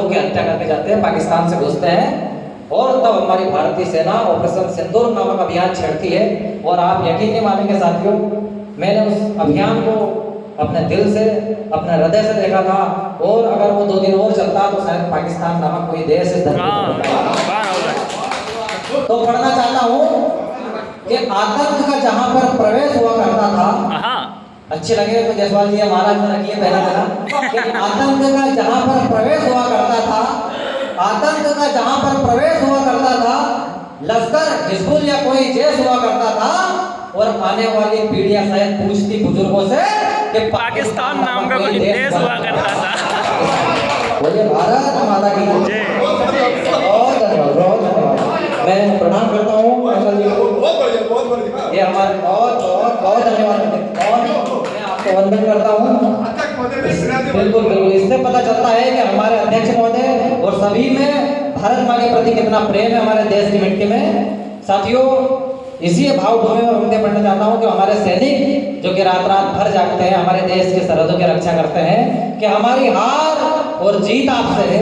लोगों की हत्या करके जाते हैं, पाकिस्तान से घुसते हैं और तब हमारी भारतीय सेना ऑपरेशन सिंदूर नामक अभियान छेड़ती है। और आप यकीन नहीं मानेंगे साथियों, मैंने उस अभियान को अपने दिल से, अपने हृदय से देखा था। और अगर वो 2 दिन और चलता तो शायद पाकिस्तान नामक कोई देश इस धरती पर होता। तो पढ़ना चाहता हूँ कि आतंक का जहां पर प्रवेश हुआ करता था, अच्छे लगे तो जयसवाल जी महाराज ने रखिए पहला कि आतंक का जहां पर प्रवेश हुआ करता था, आतंक का जहां पर प्रवेश हुआ करता था, लश्कर हिजबुल या कोई जैश हुआ करता था। और आने वाली पीढ़ियां शायद पूछती बुजुर्गों से कि पाकिस्तान नाम का कोई देश हुआ करता था। बोलिए भारत माता की जय। बहुत धन्यवाद, बहुत धन्यवाद। मैं प्रणाम करता हूँ ये हमारे बहुत धन्यवाद। और मैं आपको वंदन करता हूँ। बिल्कुल बिल्कुल, इससे पता चलता है कि हमारे अध्यक्ष महोदय और सभी में भारत माँ के प्रति कितना प्रेम है हमारे देश की मिट्टी में। साथियों, इसी भावभूमि में वंदे पढ़ना चाहता हूँ कि हमारे सैनिक जो कि रात रात भर जागते हैं, हमारे देश की सरहदों की रक्षा करते हैं, कि हमारी हार और जीत आपसे है,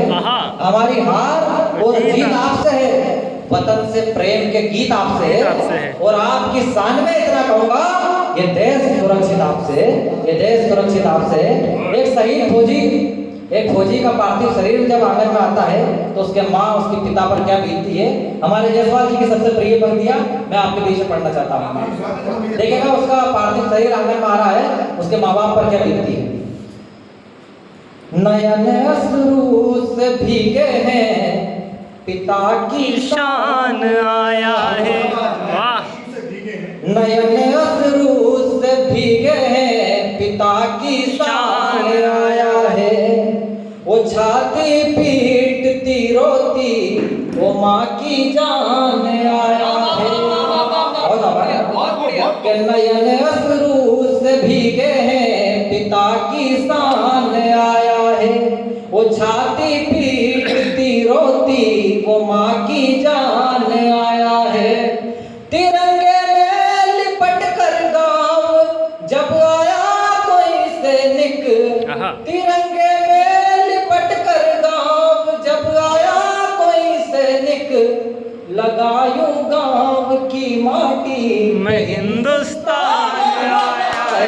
हमारी हार और जीत आपसे है, वतन से प्रेम के गीत आपसे है। और आपकी शान में इतना कहूंगा, ये देश सुरक्षित आपसे, ये देश सुरक्षित आपसे। एक शहीद फौजी, एक फौजी का पार्थिव शरीर जब आंगन में आता है तो उसके माँ, उसके पिता पर क्या बीतती है। हमारे जयसवाल जी की सबसे प्रिय पंक्तियां मैं आपके बीच में पढ़ना चाहता हूँ। देखिएगा, उसका पार्थिव शरीर आंगन में आ रहा है, उसके माँ बाप पर क्या बीतती है। नयन अश्रु से भीगे हैं, पिता की शान आया है। नयन अश्रु से भीगे हैं, पिता की शान आया है। वो छाती पीटती रोती, वो माँ की जान आया है। कि नयन अश्रु से भीगे हैं, पिता की शान आया है। वो छाती पीटती रोती, वो माँ की जान आया है। तिरंगे में लिपट कर गाँव जब आया कोई सैनिक, तिरंगे में लिपट कर गाँव जब आया कोई सैनिक, लगायूं गाँव की माटी मैं हिंदुस्तान आया है।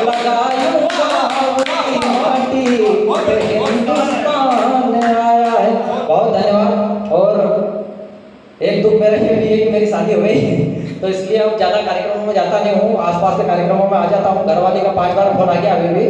लगायूं गाँव की माटी में हिंदुस्तान आया है। बहुत धन्यवाद। और एक दुख मेरे लिए भी है कि मेरी शादी हो गई, तो इसलिए अब ज़्यादा कार्यक्रमों में जाता नहीं हूँ, आसपास के कार्यक्रमों में आ जाता हूँ। घरवाली का 5 बार फोन आ गया अभी भी।